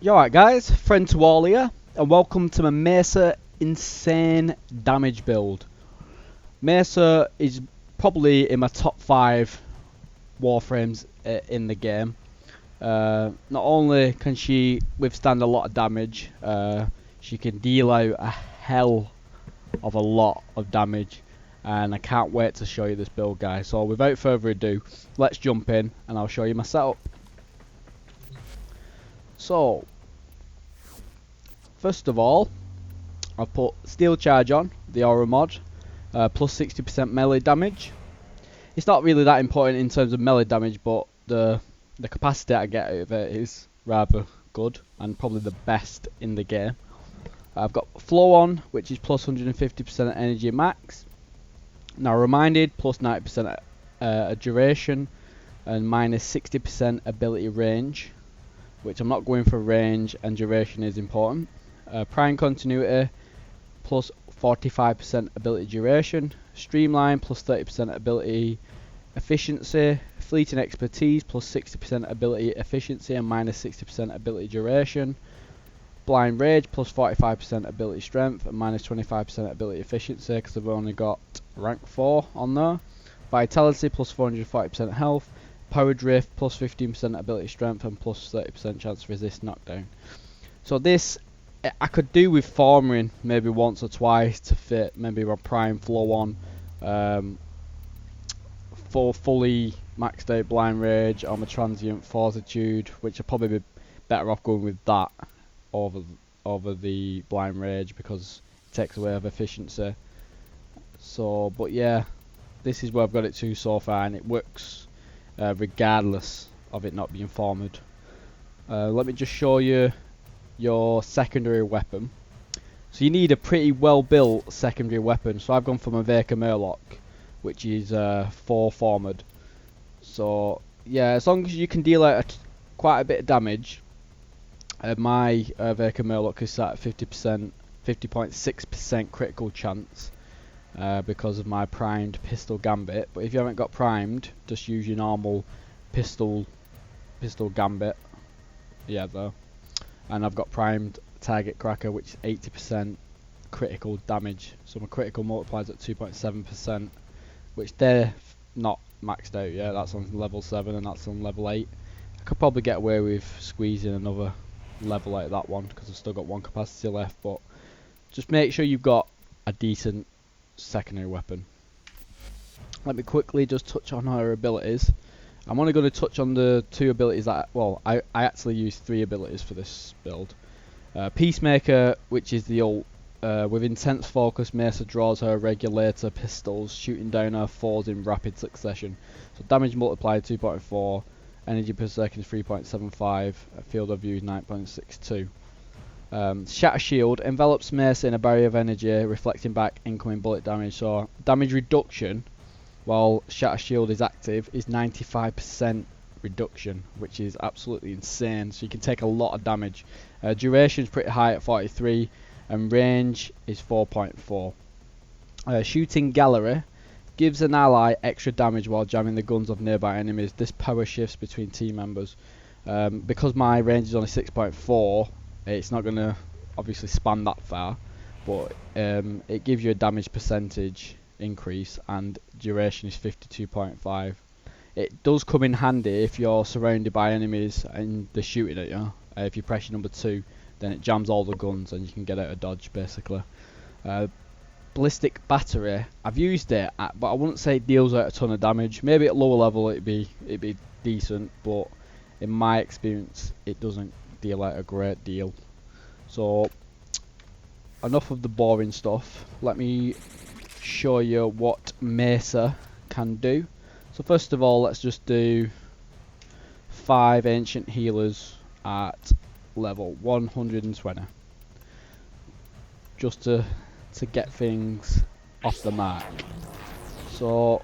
You alright guys, friend to all here, and welcome to my Mesa insane damage build. Mesa is probably in my top 5 Warframes in the game. Not only can she withstand a lot of damage, she can deal out a hell of a lot of damage, and I can't wait to show you this build, guys. So without further ado, let's jump in and I'll show you my setup. So first of all, I've put Steel Charge on, the aura mod, plus 60% melee damage. It's not really that important in terms of melee damage, but the capacity I get out of it is rather good, and probably the best in the game. I've got Flow on, which is plus 150% energy max. Now reminded, plus 90% duration, and minus 60% ability range, which I'm not going for range, and duration is important. Prime continuity, plus 45% ability duration. Streamline, plus 30% ability efficiency. Fleeting expertise, plus 60% ability efficiency and minus 60% ability duration. Blind rage, plus 45% ability strength and minus 25% ability efficiency, because I've only got rank 4 on there. Vitality, plus 440% health. Power drift, plus 15% ability strength and plus 30% chance to resist knockdown. So this I could do with farming maybe once or twice to fit maybe my prime flow on, for fully maxed out blind rage or my transient fortitude, which I'd probably be better off going with that over the blind rage, because it takes away of efficiency. So but yeah, this is where I've got it to so far, and it works regardless of it not being farmed. Let me just show you your secondary weapon. So you need a pretty well built secondary weapon. So I've gone for my Vaker Murloc, which is 4 formed. So yeah, as long as you can deal out quite a bit of damage, my Vaker Murloc is set at 50.6% critical chance, because of my primed pistol gambit. But if you haven't got primed, just use your normal pistol gambit. Yeah, though. And I've got primed target cracker, which is 80% critical damage. So my critical multiplies at 2.7%, which they're not maxed out yet. That's on level 7 and that's on level 8. I could probably get away with squeezing another level like that one, because I've still got 1 capacity left. But just make sure you've got a decent secondary weapon. Let me quickly just touch on her abilities. I'm only going to touch on the 2 abilities that, well, I actually use 3 abilities for this build. Peacemaker, which is the ult. With intense focus, Mesa draws her regulator pistols, shooting down her foes in rapid succession. So damage multiplied 2.4, energy per second is 3.75, field of view is 9.62. Shatter Shield envelops Mesa in a barrier of energy, reflecting back incoming bullet damage. So damage reduction, while Shatter Shield is active, is 95% reduction, which is absolutely insane. So you can take a lot of damage. Duration is pretty high at 43, and range is 4.4. Shooting Gallery gives an ally extra damage while jamming the guns of nearby enemies. This power shifts between team members. Because my range is only 6.4, it's not going to obviously span that far, but it gives you a damage percentage increase, and duration is 52.5. It does come in handy if you're surrounded by enemies and they're shooting at you. If you press your number 2, then it jams all the guns and you can get out of dodge, basically. Ballistic Battery, I've used it, but I wouldn't say it deals out a ton of damage. Maybe at lower level it'd be decent, but in my experience it doesn't deal out a great deal. So enough of the boring stuff. Let me show you what Mesa can do. So first of all, let's just do 5 ancient healers at level 120, just to get things off the mark. So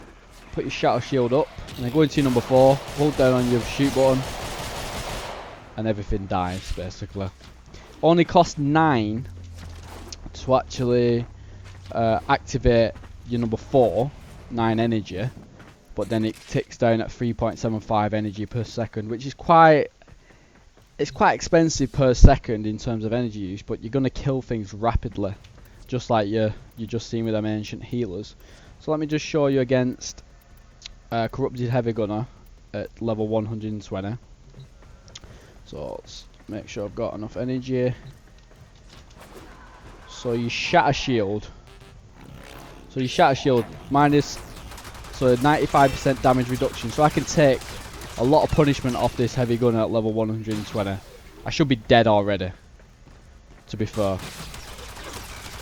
put your Shatter Shield up, and then go into your number 4, hold down on your shoot button, and everything dies basically. Only cost 9 to actually activate your number 4, 9 energy, but then it ticks down at 3.75 energy per second, which is quite it's quite expensive per second in terms of energy use, but you're gonna kill things rapidly, just like you just seen with them ancient healers. So let me just show you against corrupted heavy gunner at level 120. So let's make sure I've got enough energy. So you shatter shield. So you shatter shield minus, so 95% damage reduction. So I can take a lot of punishment off this heavy gunner at level 120. I should be dead already, to be fair.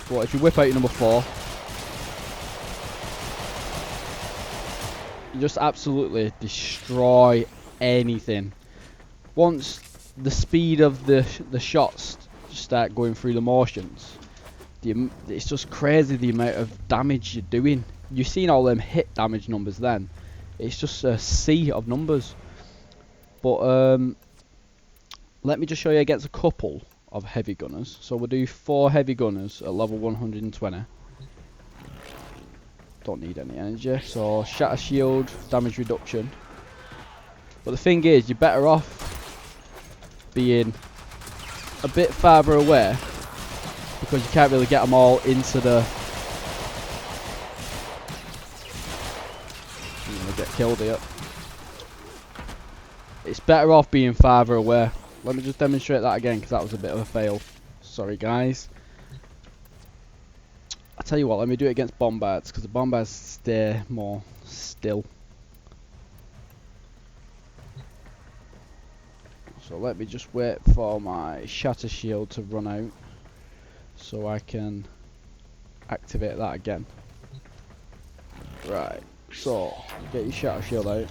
But if you whip out your number 4, you just absolutely destroy anything. Once the speed of the shots start going through the motions, it's just crazy the amount of damage you're doing. You've seen all them hit damage numbers then. It's just a sea of numbers. But let me just show you against a couple of heavy gunners. So we'll do 4 heavy gunners at level 120. Don't need any energy. So shatter shield, damage reduction. But the thing is, you're better off being a bit farther away, because you can't really get them all into the... I'm gonna get killed here. It's better off being farther away. Let me just demonstrate that again, because that was a bit of a fail. Sorry guys. I'll tell you what, let me do it against bombards, because the bombards stay more still. So let me just wait for my shatter shield to run out, so I can activate that again. Right, so get your shatter shield out.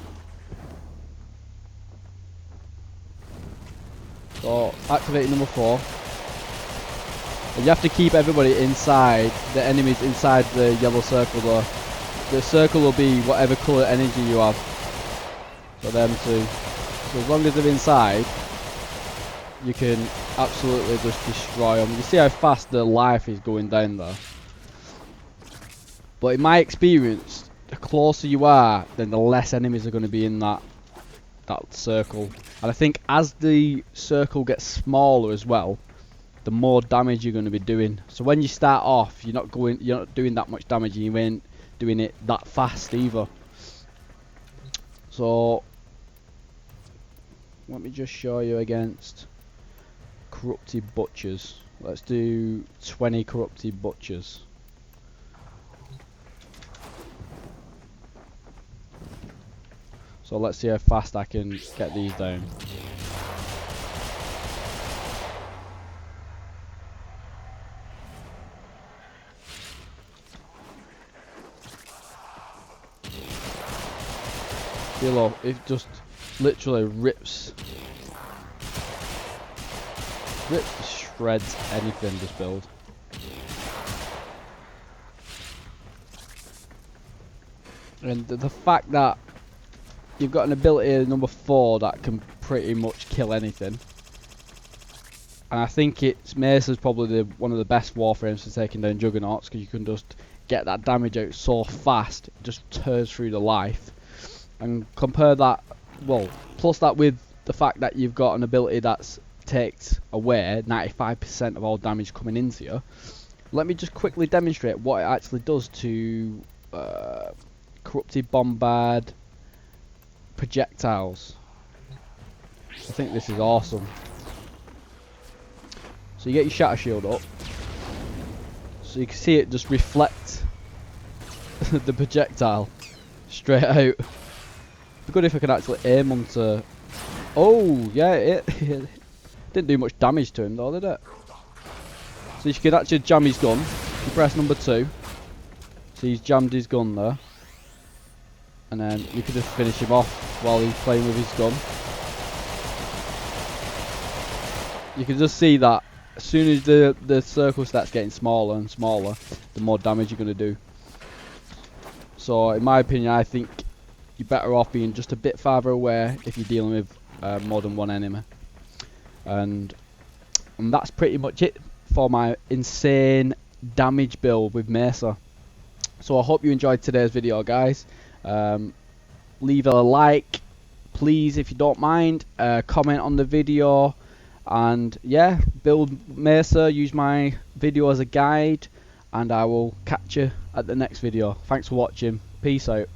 So activate number 4. And you have to keep everybody inside, the enemies inside the yellow circle though. The circle will be whatever colour energy you have for them to. So as long as they're inside, you can absolutely just destroy them. You see how fast the life is going down there. But in my experience, the closer you are, then the less enemies are going to be in that circle. And I think as the circle gets smaller as well, the more damage you're going to be doing. So when you start off, you're not doing that much damage, and you ain't doing it that fast either. So let me just show you against corrupted butchers. Let's do 20 corrupted butchers. So let's see how fast I can get these down. Below, it just literally rips shreds anything this build. And the fact that you've got an ability number 4 that can pretty much kill anything. And I think Mesa's probably one of the best Warframes for taking down Juggernauts, because you can just get that damage out so fast, it just tears through the life. And compare that, well, plus that with the fact that you've got an ability that takes away 95% of all damage coming into you. Let me just quickly demonstrate what it actually does to corrupted bombard projectiles. I think this is awesome. So you get your shatter shield up, so you can see it just reflect the projectile straight out. It'd be good if I could actually aim onto... Oh yeah, it didn't do much damage to him though, did it? So you could actually jam his gun. You press number 2, so he's jammed his gun there, and then you could just finish him off while he's playing with his gun. You can just see that as soon as the circle starts getting smaller and smaller, the more damage you're going to do. So in my opinion, I think you're better off being just a bit farther away if you're dealing with more than one enemy. And that's pretty much it for my insane damage build with Mesa. So I hope you enjoyed today's video, guys. Leave a like, please, if you don't mind. Comment on the video. And yeah, build Mesa, use my video as a guide, and I will catch you at the next video. Thanks for watching. Peace out.